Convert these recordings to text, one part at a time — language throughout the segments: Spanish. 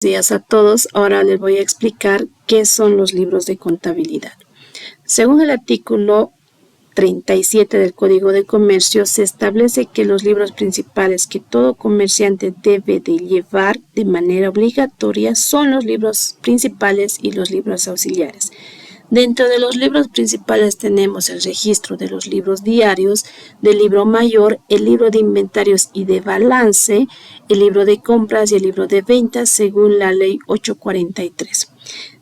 Días a todos. Ahora les voy a explicar qué son los libros de contabilidad. Según el artículo 37 del Código de Comercio, se establece que los libros principales que todo comerciante debe de llevar de manera obligatoria son los libros principales y los libros auxiliares. Dentro de los libros principales tenemos el registro de los libros diarios, del libro mayor, el libro de inventarios y de balance, el libro de compras y el libro de ventas según la ley 843.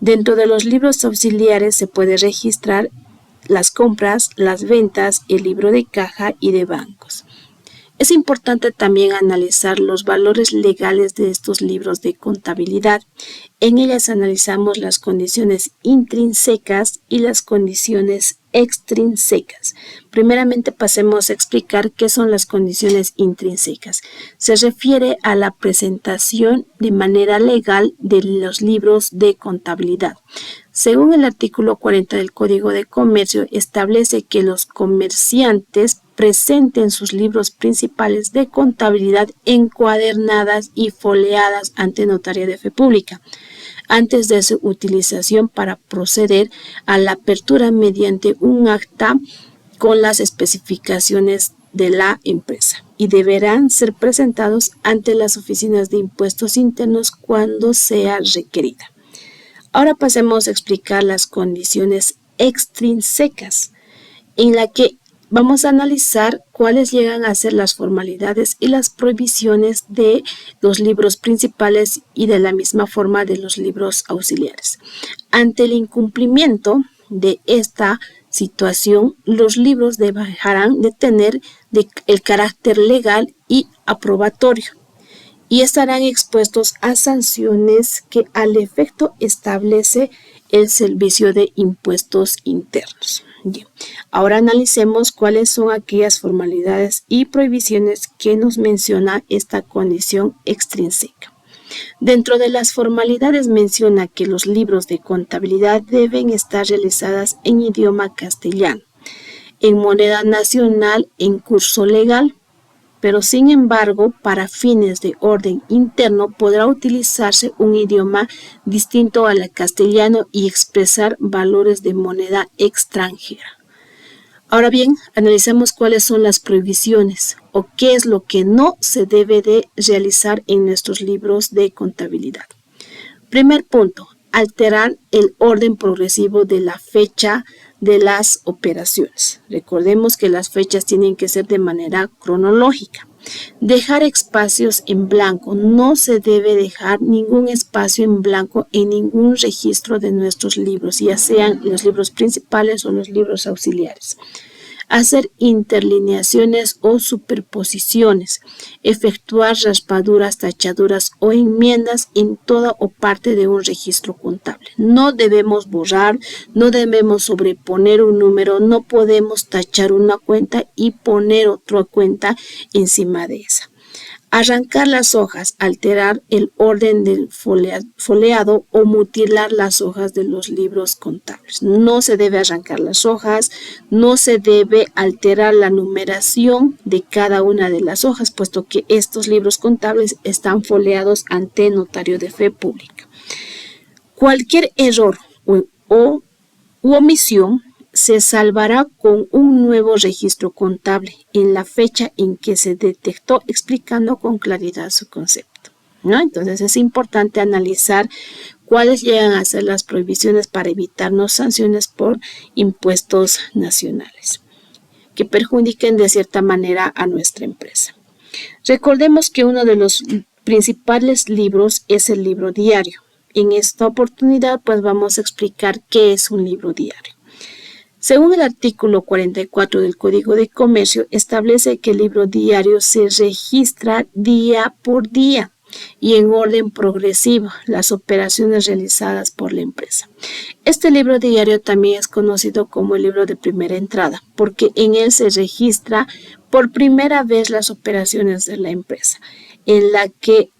Dentro de los libros auxiliares se puede registrar las compras, las ventas, el libro de caja y de bancos. Es importante también analizar los valores legales de estos libros de contabilidad. En ellas analizamos las condiciones intrínsecas y las condiciones extrínsecas. Primeramente pasemos a explicar qué son las condiciones intrínsecas. Se refiere a la presentación de manera legal de los libros de contabilidad. Según el artículo 40 del Código de Comercio, establece que los comerciantes presenten sus libros principales de contabilidad encuadernadas y foliadas ante notario de fe pública, antes de su utilización para proceder a la apertura mediante un acta con las especificaciones de la empresa y deberán ser presentados ante las oficinas de impuestos internos cuando sea requerida. Ahora pasemos a explicar las condiciones extrínsecas, en la que vamos a analizar cuáles llegan a ser las formalidades y las prohibiciones de los libros principales y de la misma forma de los libros auxiliares. Ante el incumplimiento de esta situación, los libros dejarán de tener el carácter legal y aprobatorio y estarán expuestos a sanciones que al efecto establece el Servicio de Impuestos Internos. Bien. Ahora analicemos cuáles son aquellas formalidades y prohibiciones que nos menciona esta condición extrínseca. Dentro de las formalidades menciona que los libros de contabilidad deben estar realizadas en idioma castellano, en moneda nacional en curso legal, pero sin embargo, para fines de orden interno podrá utilizarse un idioma distinto al castellano y expresar valores de moneda extranjera. Ahora bien, analicemos cuáles son las prohibiciones o qué es lo que no se debe de realizar en nuestros libros de contabilidad. Primer punto, alterar el orden progresivo de la fecha de las operaciones. Recordemos que las fechas tienen que ser de manera cronológica. Dejar espacios en blanco. No se debe dejar ningún espacio en blanco en ningún registro de nuestros libros, ya sean los libros principales o los libros auxiliares. Hacer interlineaciones o superposiciones, efectuar raspaduras, tachaduras o enmiendas en toda o parte de un registro contable. No debemos borrar, no debemos sobreponer un número, no podemos tachar una cuenta y poner otra cuenta encima de esa. Arrancar las hojas, alterar el orden del foliado o mutilar las hojas de los libros contables. No se debe arrancar las hojas, no se debe alterar la numeración de cada una de las hojas, puesto que estos libros contables están foliados ante notario de fe pública. Cualquier error u omisión se salvará con un nuevo registro contable en la fecha en que se detectó, explicando con claridad su concepto, ¿no? Entonces es importante analizar cuáles llegan a ser las prohibiciones para evitarnos sanciones por impuestos nacionales que perjudiquen de cierta manera a nuestra empresa. Recordemos que uno de los principales libros es el libro diario. En esta oportunidad pues vamos a explicar qué es un libro diario. Según el artículo 44 del Código de Comercio, establece que el libro diario se registra día por día y en orden progresivo las operaciones realizadas por la empresa. Este libro diario también es conocido como el libro de primera entrada, porque en él se registra por primera vez las operaciones de la empresa, en la que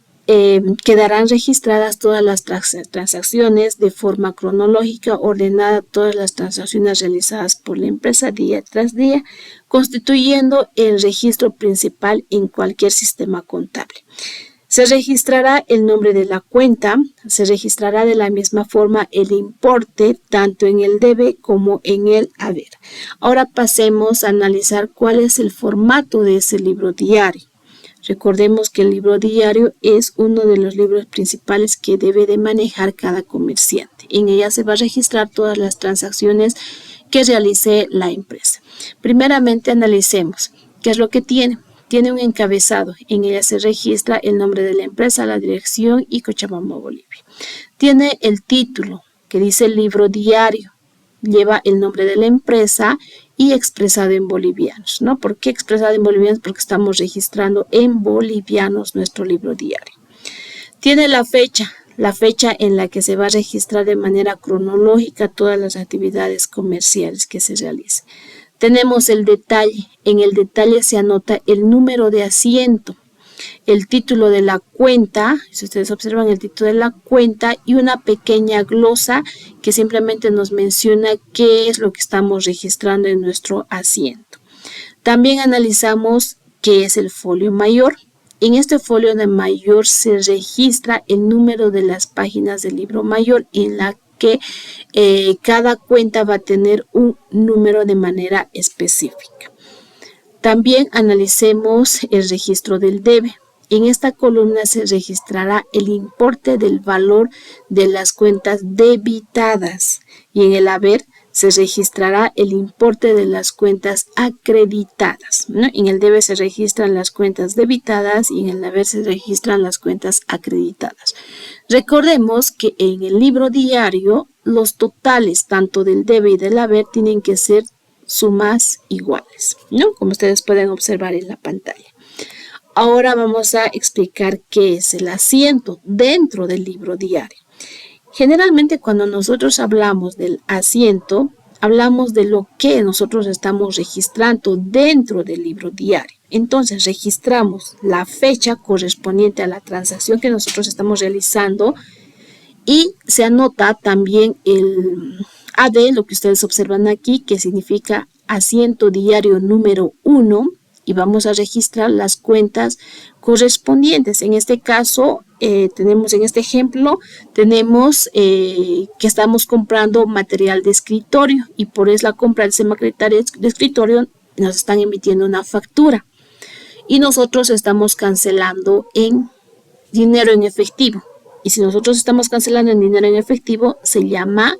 quedarán registradas todas las transacciones de forma cronológica, ordenada todas las transacciones realizadas por la empresa día tras día, constituyendo el registro principal en cualquier sistema contable. Se registrará el nombre de la cuenta, se registrará de la misma forma el importe, tanto en el debe como en el haber. Ahora pasemos a analizar cuál es el formato de ese libro diario. Recordemos que el libro diario es uno de los libros principales que debe de manejar cada comerciante. En ella se va a registrar todas las transacciones que realice la empresa. Primeramente analicemos qué es lo que tiene. Tiene un encabezado, en ella se registra el nombre de la empresa, la dirección y Cochabamba, Bolivia. Tiene el título que dice libro diario, lleva el nombre de la empresa y expresado en bolivianos, ¿no? ¿Por qué expresado en bolivianos? Porque estamos registrando en bolivianos nuestro libro diario. Tiene la fecha en la que se va a registrar de manera cronológica todas las actividades comerciales que se realicen. Tenemos el detalle, en el detalle se anota el número de asiento, el título de la cuenta, si ustedes observan el título de la cuenta y una pequeña glosa que simplemente nos menciona qué es lo que estamos registrando en nuestro asiento. También analizamos qué es el folio mayor. En este folio de mayor se registra el número de las páginas del libro mayor en la que cada cuenta va a tener un número de manera específica. También analicemos el registro del debe. En esta columna se registrará el importe del valor de las cuentas debitadas y en el haber se registrará el importe de las cuentas acreditadas, ¿no? En el debe se registran las cuentas debitadas y en el haber se registran las cuentas acreditadas. Recordemos que en el libro diario los totales tanto del debe y del haber tienen que ser sumas iguales, ¿no? Como ustedes pueden observar en la pantalla. Ahora vamos a explicar qué es el asiento dentro del libro diario. Generalmente cuando nosotros hablamos del asiento, hablamos de lo que nosotros estamos registrando dentro del libro diario. Entonces registramos la fecha correspondiente a la transacción que nosotros estamos realizando y se anota también el AD, lo que ustedes observan aquí, que significa asiento diario número 1. Y vamos a registrar las cuentas correspondientes. En este caso, tenemos en este ejemplo, tenemos que estamos comprando material de escritorio y por la compra de ese material de escritorio nos están emitiendo una factura y nosotros estamos cancelando en dinero en efectivo. Y si nosotros estamos cancelando en dinero en efectivo, se llama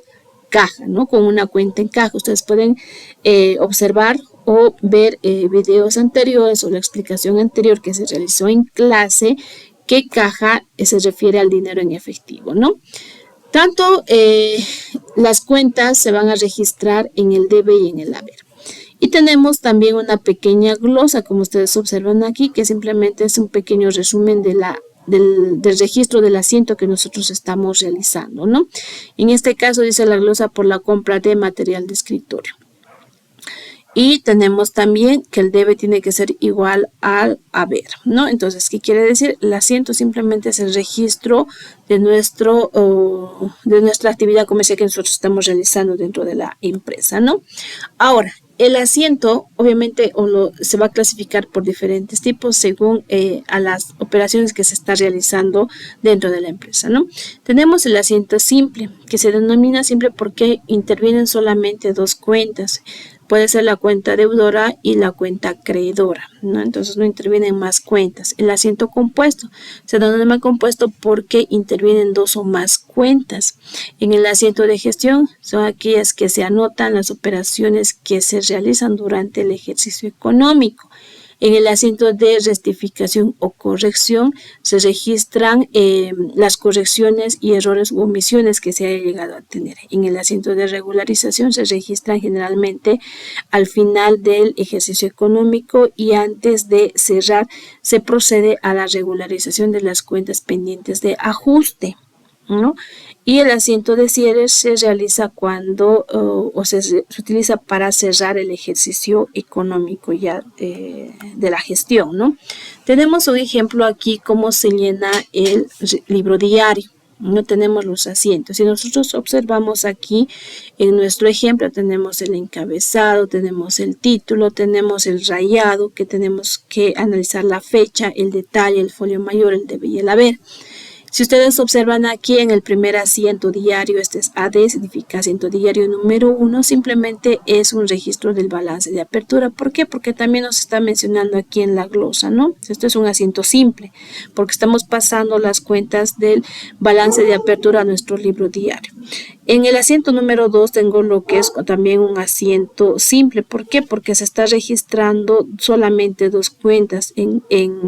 caja, ¿no? Con una cuenta en caja. Ustedes pueden observar o ver videos anteriores o la explicación anterior que se realizó en clase, qué caja se refiere al dinero en efectivo, ¿no? Tanto las cuentas se van a registrar en el debe y en el haber. Y tenemos también una pequeña glosa, como ustedes observan aquí, que simplemente es un pequeño resumen del registro del asiento que nosotros estamos realizando, ¿no? En este caso dice la glosa por la compra de material de escritorio. Y tenemos también que el debe tiene que ser igual al haber, ¿no? Entonces, ¿qué quiere decir? El asiento simplemente es el registro de nuestra actividad comercial que nosotros estamos realizando dentro de la empresa, ¿no? Ahora, el asiento obviamente se va a clasificar por diferentes tipos según a las operaciones que se está realizando dentro de la empresa, ¿no? Tenemos el asiento simple, que se denomina simple porque intervienen solamente dos cuentas. Puede ser la cuenta deudora y la cuenta acreedora, ¿no? Entonces no intervienen más cuentas. El asiento compuesto se denomina compuesto porque intervienen dos o más cuentas. En el asiento de gestión son aquellas que se anotan las operaciones que se realizan durante el ejercicio económico. En el asiento de rectificación o corrección se registran las correcciones y errores u omisiones que se haya llegado a tener. En el asiento de regularización se registran generalmente al final del ejercicio económico y antes de cerrar se procede a la regularización de las cuentas pendientes de ajuste, ¿no? Y el asiento de cierre se realiza cuando se utiliza para cerrar el ejercicio económico ya de la gestión, ¿no? Tenemos un ejemplo aquí cómo se llena el libro diario. no tenemos los asientos. Si nosotros observamos aquí en nuestro ejemplo, tenemos el encabezado, tenemos el título, tenemos el rayado, que tenemos que analizar la fecha, el detalle, el folio mayor, el debe y el haber. Si ustedes observan aquí en el primer asiento diario, este es AD, significa asiento diario número 1, simplemente es un registro del balance de apertura. ¿Por qué? Porque también nos está mencionando aquí en la glosa, ¿no? Esto es un asiento simple, porque estamos pasando las cuentas del balance de apertura a nuestro libro diario. En el asiento número 2 tengo lo que es también un asiento simple. ¿Por qué? Porque se está registrando solamente dos cuentas, en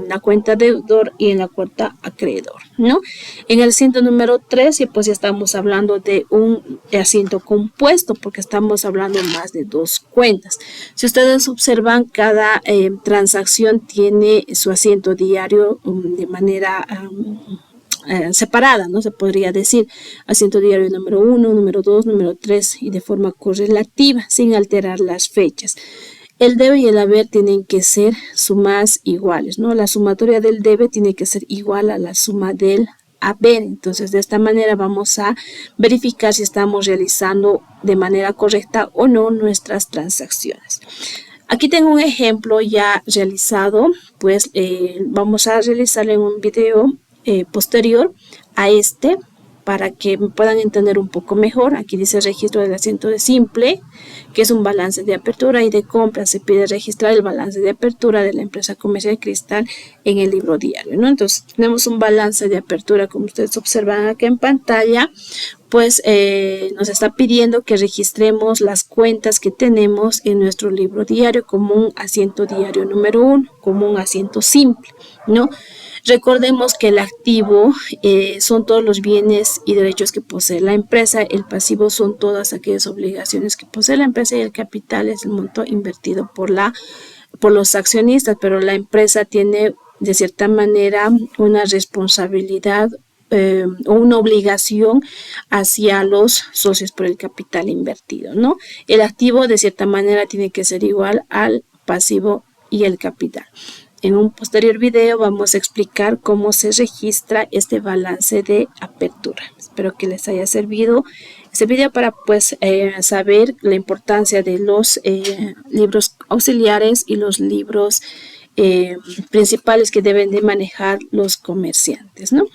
la cuenta deudor y en la cuenta acreedor, ¿no? En el asiento número 3, pues ya estamos hablando de un asiento compuesto, porque estamos hablando más de dos cuentas. Si ustedes observan, cada transacción tiene su asiento diario de manera separada, ¿no? Se podría decir asiento diario número 1, número 2, número 3 y de forma correlativa, sin alterar las fechas. El debe y el haber tienen que ser sumas iguales, ¿no? La sumatoria del debe tiene que ser igual a la suma del haber. Entonces, de esta manera vamos a verificar si estamos realizando de manera correcta o no nuestras transacciones. Aquí tengo un ejemplo ya realizado, pues vamos a realizarlo en un video posterior a este, para que me puedan entender un poco mejor. Aquí dice registro del asiento de simple, que es un balance de apertura, y de compra se pide registrar el balance de apertura de la empresa comercial Cristal en el libro diario, ¿no? Entonces tenemos un balance de apertura, como ustedes observan acá en pantalla, pues nos está pidiendo que registremos las cuentas que tenemos en nuestro libro diario como un asiento diario número 1, como un asiento simple, ¿no? Recordemos que el activo son todos los bienes y derechos que posee la empresa, el pasivo son todas aquellas obligaciones que posee la empresa y el capital es el monto invertido por los accionistas, pero la empresa tiene de cierta manera una responsabilidad o una obligación hacia los socios por el capital invertido, ¿no? El activo de cierta manera tiene que ser igual al pasivo y el capital. En un posterior video vamos a explicar cómo se registra este balance de apertura. Espero que les haya servido este video para saber la importancia de los libros auxiliares y los libros principales que deben de manejar los comerciantes, ¿no?